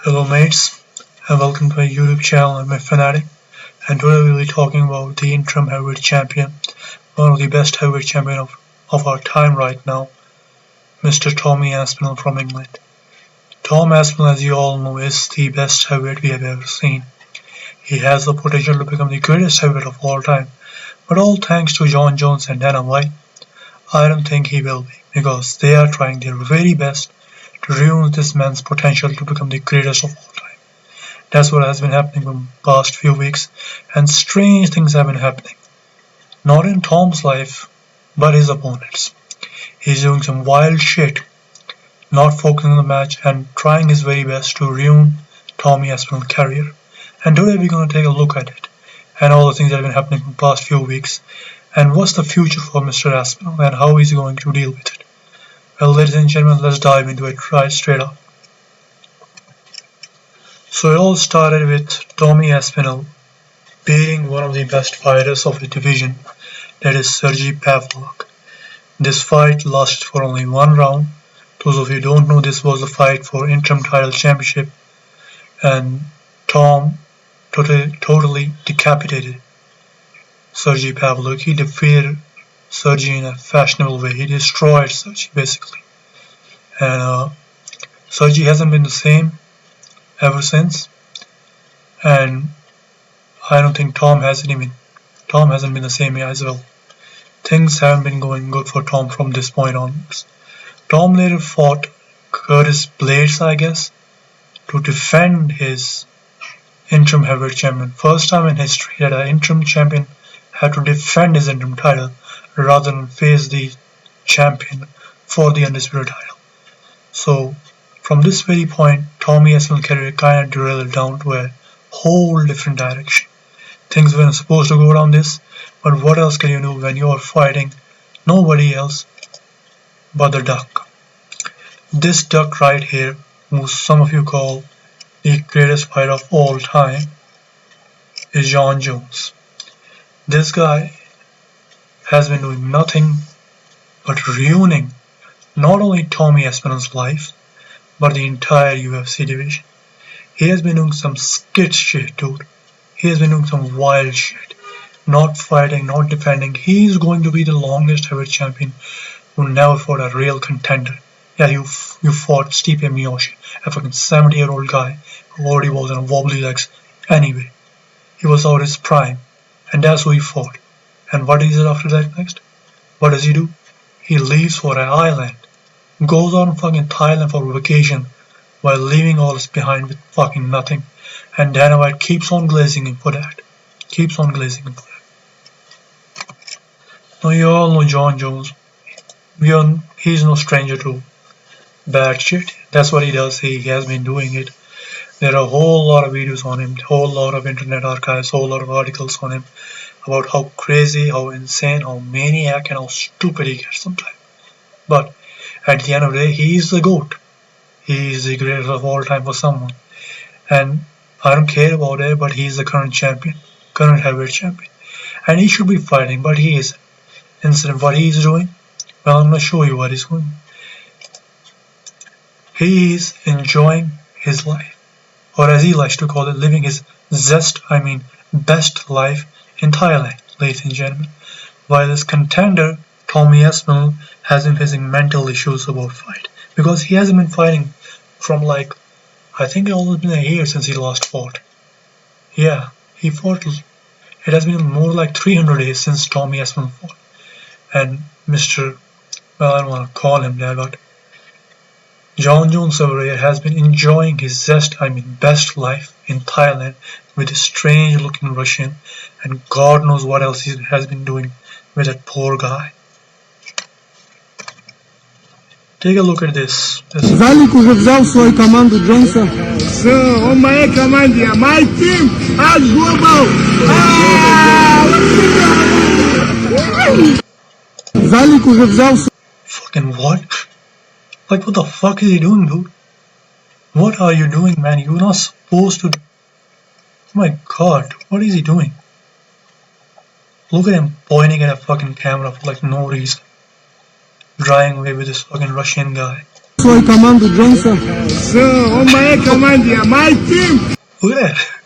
Hello mates, and welcome to my YouTube channel. I'm a fanatic, and today we'll be talking about the interim heavyweight champion, one of the best heavyweight champion of our time right now, Mr. Tommy Aspinall from England. Tom Aspinall, as you all know, is the best heavyweight we have ever seen. He has the potential to become the greatest heavyweight of all time, but all thanks to Jon Jones and Dana White, I don't think he will be, because they are trying their very best to ruin this man's potential to become the greatest of all time. That's what has been happening for the past few weeks, and strange things have been happening. Not in Tom's life, but his opponents. He's doing some wild shit, not focusing on the match and trying his very best to ruin Tommy Aspinall's career. And today we're going to take a look at it, and all the things that have been happening for the past few weeks, and what's the future for Mr. Aspinall, and how he's going to deal with it. Well, ladies and gentlemen, let's dive into it right straight up. So it all started with Tommy Aspinall beating one of the best fighters of the division, that is Sergey Pavlovich. This fight lasted for only one round. Those of you who don't know, this was a fight for interim title championship, and Tom totally decapitated Sergey Pavlovich. He defeated Sergey in a fashionable way. He destroyed Sergey basically, and Sergey hasn't been the same ever since, and I don't think Tom hasn't been the same as well. Things haven't been going good for Tom from this point onwards. Tom later fought Curtis Blades, I guess, to defend his interim heavyweight champion. First time in history that an interim champion had to defend his interim title rather than face the champion for the undisputed title. So from this very point, Tommy Aspinall's career kind of derailed down to a whole different direction. Things weren't supposed to go down this, but what else can you do when you are fighting nobody else but the duck? This duck right here, who some of you call the greatest fighter of all time, is Jon Jones. This guy has been doing nothing but ruining not only Tommy Aspinall's life, but the entire UFC division. He has been doing some skit shit, dude. He has been doing some wild shit. Not fighting, not defending. He's going to be the longest heavyweight champion who never fought a real contender. Yeah, you fought Stipe Miocic, a fucking 70-year-old guy who already was on wobbly legs anyway. He was out his prime, and that's who he fought. And what is it after that next? What does he do? He leaves for an island, goes on fucking Thailand for vacation, while leaving all this behind with fucking nothing. And Dana White keeps on glazing him for that. Now you all know Jon Jones. He's no stranger to bad shit. That's what he does. He has been doing it. There are a whole lot of videos on him, a whole lot of internet archives, a whole lot of articles on him about how crazy, how insane, how maniac, and how stupid he gets sometimes. But at the end of the day, he is the GOAT. He is the greatest of all time for someone. And I don't care about it, but he is the current heavyweight champion. And he should be fighting, but he isn't. Instead of what he's doing, well, I'm going to show you what he's doing. He is enjoying his life, or as he likes to call it, living his best life in Thailand, ladies and gentlemen. While his contender, Tommy Aspinall, has been facing mental issues about fight, because he hasn't been fighting from I think it's almost been a year since he last fought. Yeah, he fought. It has been more like 300 days since Tommy Aspinall fought. And I don't want to call him that, but Jon Jones over here has been enjoying his best life in Thailand with a strange looking Russian, and God knows what else he has been doing with that poor guy. Take a look at this. Залик уже взял свою команду Джонса. Все, он в моей команде. My team has global. Залик уже взял. Fucking what? What the fuck is he doing, dude? What are you doing, man? You're not supposed to. Oh my god, what is he doing? Look at him pointing at a fucking camera for no reason. Drying away with this fucking Russian guy. soy Commander Johnson. Sir, on my command here, my team. Look at that.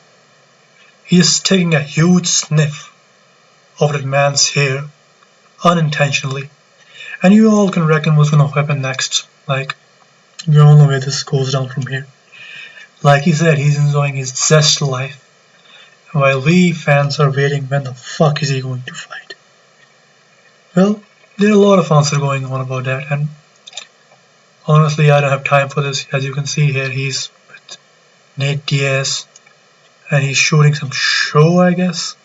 He's taking a huge sniff of that man's hair unintentionally. And you all can reckon what's going to happen next. Like, you all know where this goes down from here. Like he said, he's enjoying his zest life, while we fans are waiting when the fuck is he going to fight. Well, there are a lot of answers going on about that, and honestly I don't have time for this. As you can see here, he's with Nate Diaz, and he's shooting some show, I guess.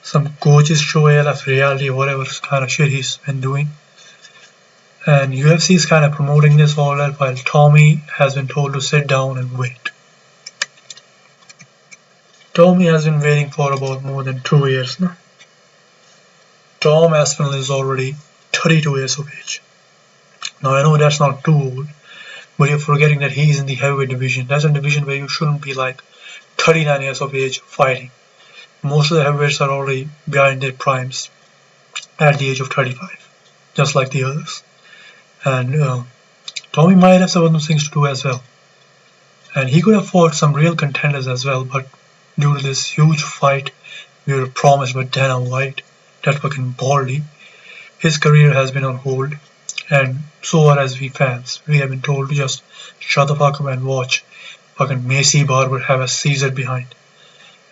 Some coaches show, ALF reality, whatever kind of shit he's been doing. And UFC is kind of promoting this all that, while Tommy has been told to sit down and wait. Tommy has been waiting for about more than 2 years now. Tom Aspinall is already 32 years of age. Now I know that's not too old, but you're forgetting that he's in the heavyweight division. That's a division where you shouldn't be like 39 years of age fighting. Most of the heavyweights are already behind their primes at the age of 35, just like the others. And Tommy might have some other things to do as well. And he could have fought some real contenders as well, but due to this huge fight we were promised by Dana White, that fucking baldy, his career has been on hold. And so are as we fans. We have been told to just shut the fuck up and watch fucking Macy Barber have a Caesar behind.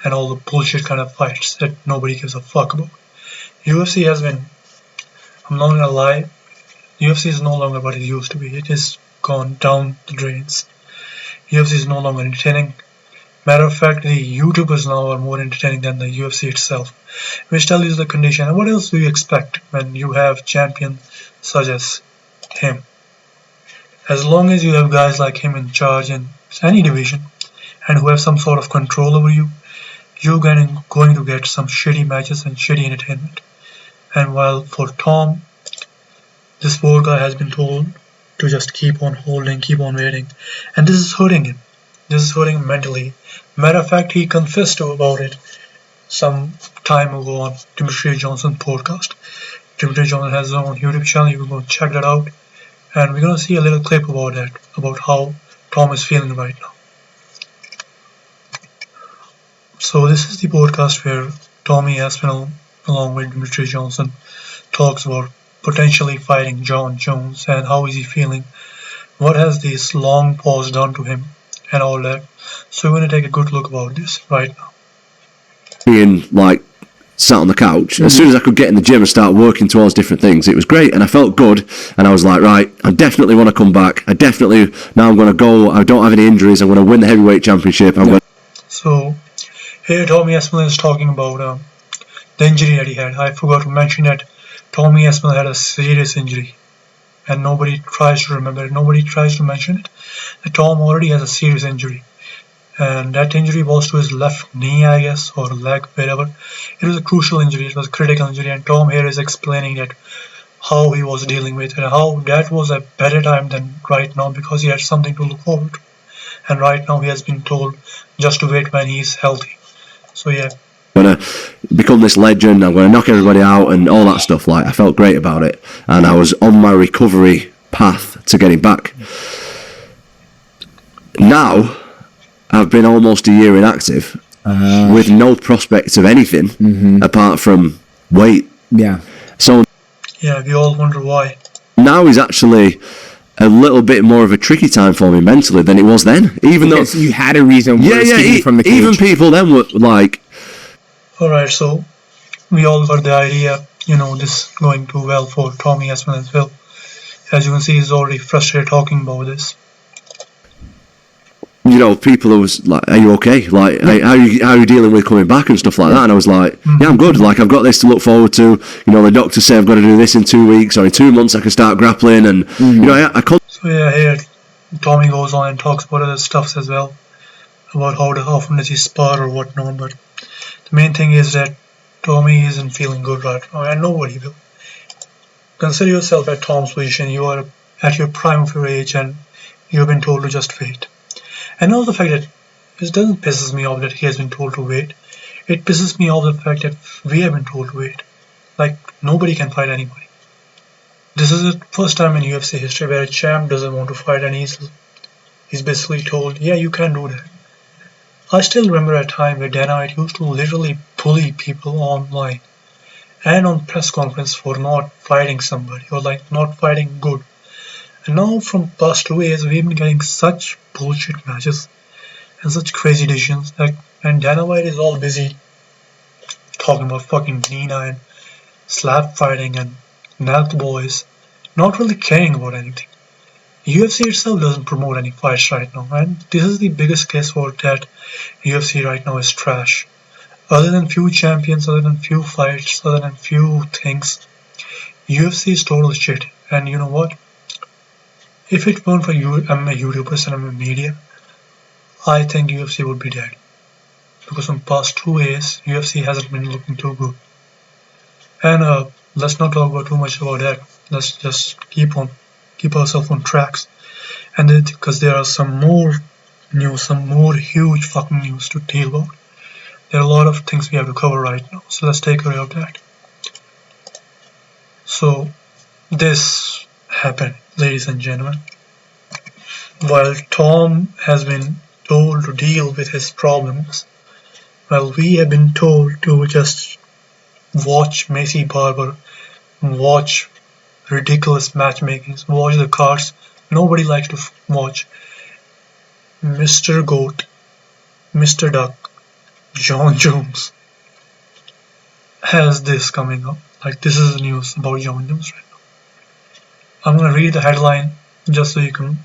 And all the bullshit kind of fights that nobody gives a fuck about. UFC has been, I'm not gonna lie, UFC is no longer what it used to be. It has gone down the drains. UFC is no longer entertaining. Matter of fact, the YouTubers now are more entertaining than the UFC itself, which tells you the condition. And what else do you expect when you have champions such as him? As long as you have guys like him in charge in any division and who have some sort of control over you, you're going to get some shitty matches and shitty entertainment. And while for Tom, this poor guy has been told to just keep on holding, keep on waiting, and this is hurting him. This is hurting him mentally. Matter of fact, he confessed about it some time ago on Dimitri Johnson's podcast. Dimitri Johnson has his own YouTube channel. You can go check that out, and we're gonna see a little clip about that, about how Tom is feeling right now. So this is the podcast where Tommy Aspinall, along with Dimitri Johnson, talks about potentially fighting Jon Jones and how is he feeling, what has this long pause done to him, and all that. So we're going to take a good look about this right now. Being like sat on the couch, as soon as I could get in the gym and start working towards different things, it was great and I felt good, and I was like, right, I definitely want to come back. Now I'm going to go, I don't have any injuries, I'm going to win the heavyweight championship. So here Tommy Aspinall is talking about the injury that he had. I forgot to mention that Tommy Aspinall had a serious injury, and nobody tries to remember it, nobody tries to mention it. That Tom already has a serious injury, and that injury was to his left knee, I guess, or leg, wherever. It was a crucial injury, it was a critical injury, and Tom here is explaining that how he was dealing with it, and how that was a better time than right now because he had something to look forward to. And right now he has been told just to wait when he's healthy. So yeah. I'm going to become this legend, I'm going to knock everybody out and all that stuff. Like, I felt great about it, and I was on my recovery path to getting back. Now I've been almost a year inactive with no prospects of anything apart from weight. Yeah. So yeah, we all wonder why. Now is actually a little bit more of a tricky time for me mentally than it was then. Even because though you had a reason for escaping from the cage. Even people then were like, alright, so we all got the idea, this going too well for Tommy Aspinall as well. As you can see, he's already frustrated talking about this. People who was like, are you okay? Like, how are you dealing with coming back and stuff like that? And I was like, yeah, I'm good. Like, I've got this to look forward to. The doctors say I've got to do this in 2 weeks, or in 2 months I can start grappling. And, I can't. So yeah, here Tommy goes on and talks about other stuffs as well, about how often does he spar or whatnot. But the main thing is that Tommy isn't feeling good right now, and nobody will. Consider yourself at Tom's position. You are at your prime of your age, and you've been told to just wait. And also the fact that it doesn't piss me off that he has been told to wait. It pisses me off the fact that we have been told to wait. Like, nobody can fight anybody. This is the first time in UFC history where a champ doesn't want to fight and he's basically told, yeah, you can do that. I still remember a time where Dana White used to literally bully people online and on press conference for not fighting somebody or like not fighting good. And now from past 2 years we've been getting such bullshit matches and such crazy decisions and Dana White is all busy talking about fucking Nina and slap fighting and milk boys, not really caring about anything. UFC itself doesn't promote any fights right now, and this is the biggest case for that UFC right now is trash. Other than few champions, other than few fights, other than few things, UFC is total shit. And you know what? If it weren't for MMA YouTubers and MMA media, I think UFC would be dead. Because in past 2 years, UFC hasn't been looking too good. And let's not talk about too much about that. Let's just keep ourselves on tracks. And because there are some more news, some more huge fucking news to deal about. There are a lot of things we have to cover right now. So let's take care of that. So this happened, ladies and gentlemen. While Tom has been told to deal with his problems, well, we have been told to just watch Macy Barber, watch ridiculous matchmakings, watch the cards nobody likes to watch. Mr. Goat, Mr. Duck, Jon Jones has this coming up. Like, this is the news about Jon Jones right now. I'm gonna read the headline just so you can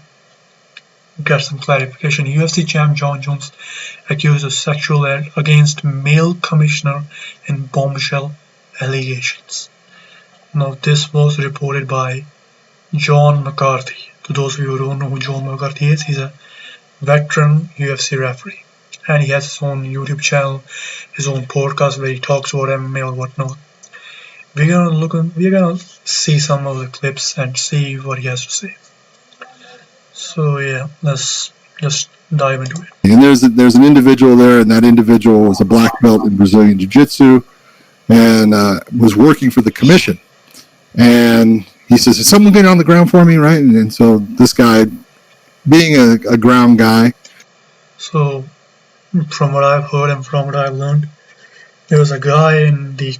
get some clarification. UFC champ Jon Jones accused of sexual act against male commissioner in bombshell allegations. Now, this was reported by John McCarthy. To those of you who don't know who John McCarthy is, he's a veteran UFC referee. And he has his own YouTube channel, his own podcast where he talks about MMA or whatnot. We're gonna see some of the clips and see what he has to say. So yeah, let's just dive into it. And there's an individual there, and that individual was a black belt in Brazilian Jiu-Jitsu, and was working for the commission. And he says, "Is someone getting on the ground for me?" Right? And so this guy, being a ground guy. So, from what I've heard and from what I've learned, there was a guy in the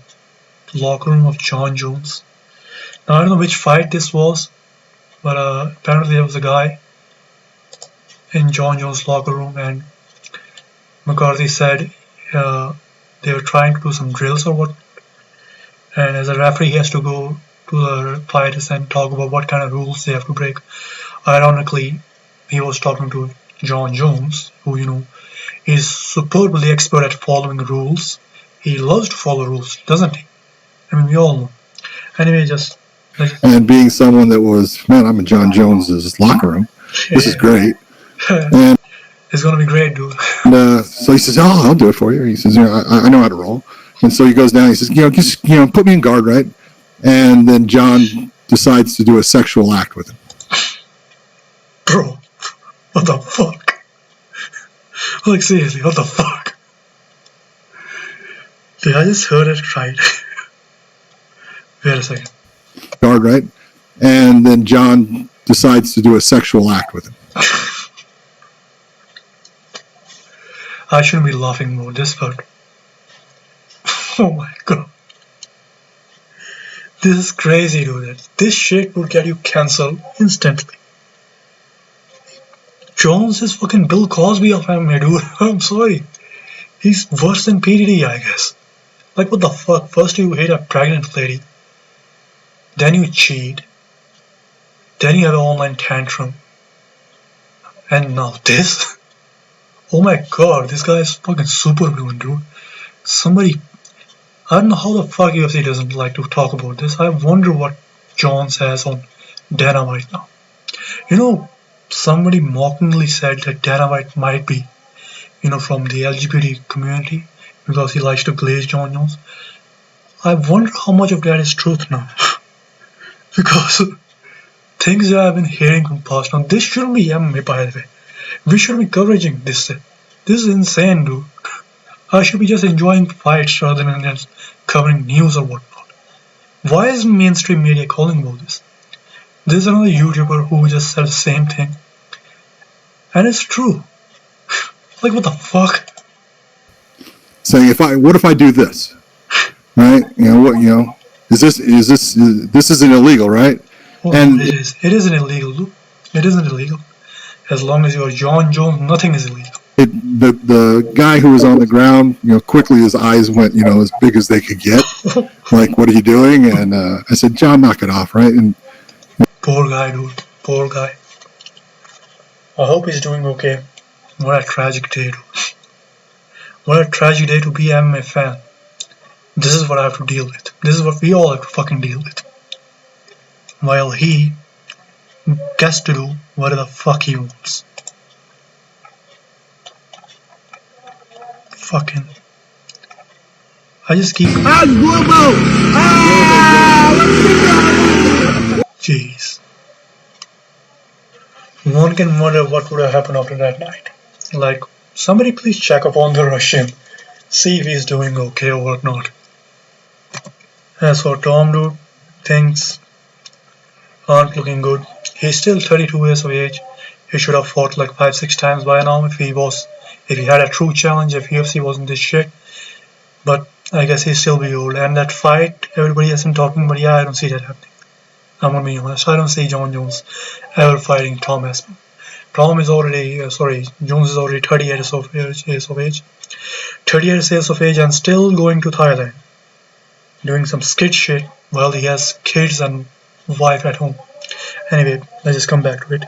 locker room of Jon Jones. Now, I don't know which fight this was, but apparently there was a guy in Jon Jones' locker room, and McCarthy said they were trying to do some drills or what. And as a referee, he has to go to the fighters and talk about what kind of rules they have to break. Ironically, he was talking to Jon Jones, who, you know, is superbly expert at following rules. He loves to follow rules, doesn't he? I mean, we all know. Anyway, and being someone that was, man, I'm in Jon Jones's locker room. This is great. And it's gonna be great, dude. And, so he says, "Oh, I'll do it for you." He says, "You know, I know how to roll." And so he goes down. He says, just put me in guard, right?" And then Jon decides to do a sexual act with him. Bro, what the fuck? Like, seriously, what the fuck? Did I just heard it right? Wait a second. Guard, right? And then Jon decides to do a sexual act with him. I shouldn't be laughing about this, but oh my god. This is crazy, dude. This shit would get you cancelled instantly. Jones is fucking Bill Cosby of MMA, dude. I'm sorry. He's worse than PDD, I guess. Like, what the fuck? First you hate a pregnant lady. Then you cheat. Then you have an online tantrum. And now this? Oh my god, this guy is fucking superhuman, dude. Somebody... I don't know how the fuck UFC doesn't like to talk about this. I wonder what Jones has on Dana White now. You know, somebody mockingly said that Dana White might be, you know, from the LGBT community because he likes to glaze Jon Jones. I wonder how much of that is truth now. Because things that I've been hearing from past now, this shouldn't be MMA, by the way. We shouldn't be covering this. This is insane, dude. I should be just enjoying fights rather than just covering news or whatnot. Why is mainstream media calling about this? There's another YouTuber who just said the same thing. And it's true. Like, what the fuck? Saying, what if I do this? Right? This isn't illegal, right? Oh, And it isn't illegal, dude. It isn't illegal. As long as you're Jon Jones, nothing is illegal. the guy who was on the ground, quickly his eyes went, as big as they could get. Like, what are you doing? And I said, John, knock it off, right? And poor guy, dude. Poor guy. I hope he's doing okay. What a tragic day, dude. What a tragic day to be an MMA fan. This is what I have to deal with. This is what we all have to fucking deal with. While he gets to do whatever the fuck he wants. Fucking. I just keep. Jeez. One can wonder what would have happened after that night. Like, somebody please check up on the Russian. See if he's doing okay or not. As for Tom, dude, things aren't looking good. He's still 32 years of age. He should have fought like 5-6 times by now if he had a true challenge, if UFC wasn't this shit. But I guess he's still be old. And that fight, everybody has been talking, but yeah, I don't see that happening. I'm gonna be honest, I don't see Jon Jones ever fighting Tom Aspinall. Jones is already 38 years of age. 38 years of age and still going to Thailand. Doing some skid shit while he has kids and wife at home. Anyway, let's just come back to it.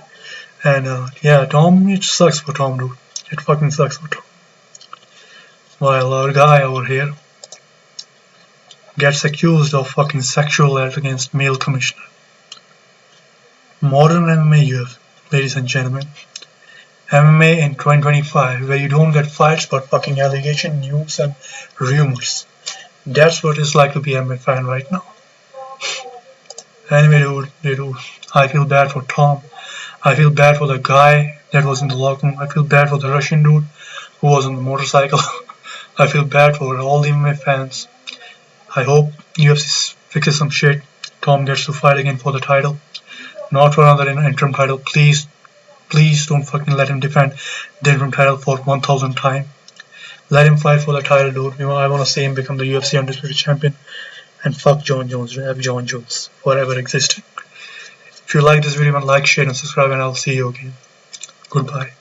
And yeah, Tom, it sucks for Tom, dude. It fucking sucks for Tom. While our guy over here gets accused of fucking sexual assault against male commissioner. Modern MMA you have, ladies and gentlemen. MMA in 2025, where you don't get fights but fucking allegation, news and rumors. That's what it's like to be an MMA fan right now. Anyway, dude, I feel bad for Tom. I feel bad for the guy that was in the locker room. I feel bad for the Russian dude who was on the motorcycle. I feel bad for all the MMA fans. I hope UFC fixes some shit. Tom gets to fight again for the title. Not for another interim title. Please don't fucking let him defend the interim title for 1000th time. Let him fight for the title, dude. I want to see him become the UFC Undisputed Champion. And fuck Jon Jones, have Jon Jones forever existing. If you like this video, like, share and subscribe, and I'll see you again. Goodbye.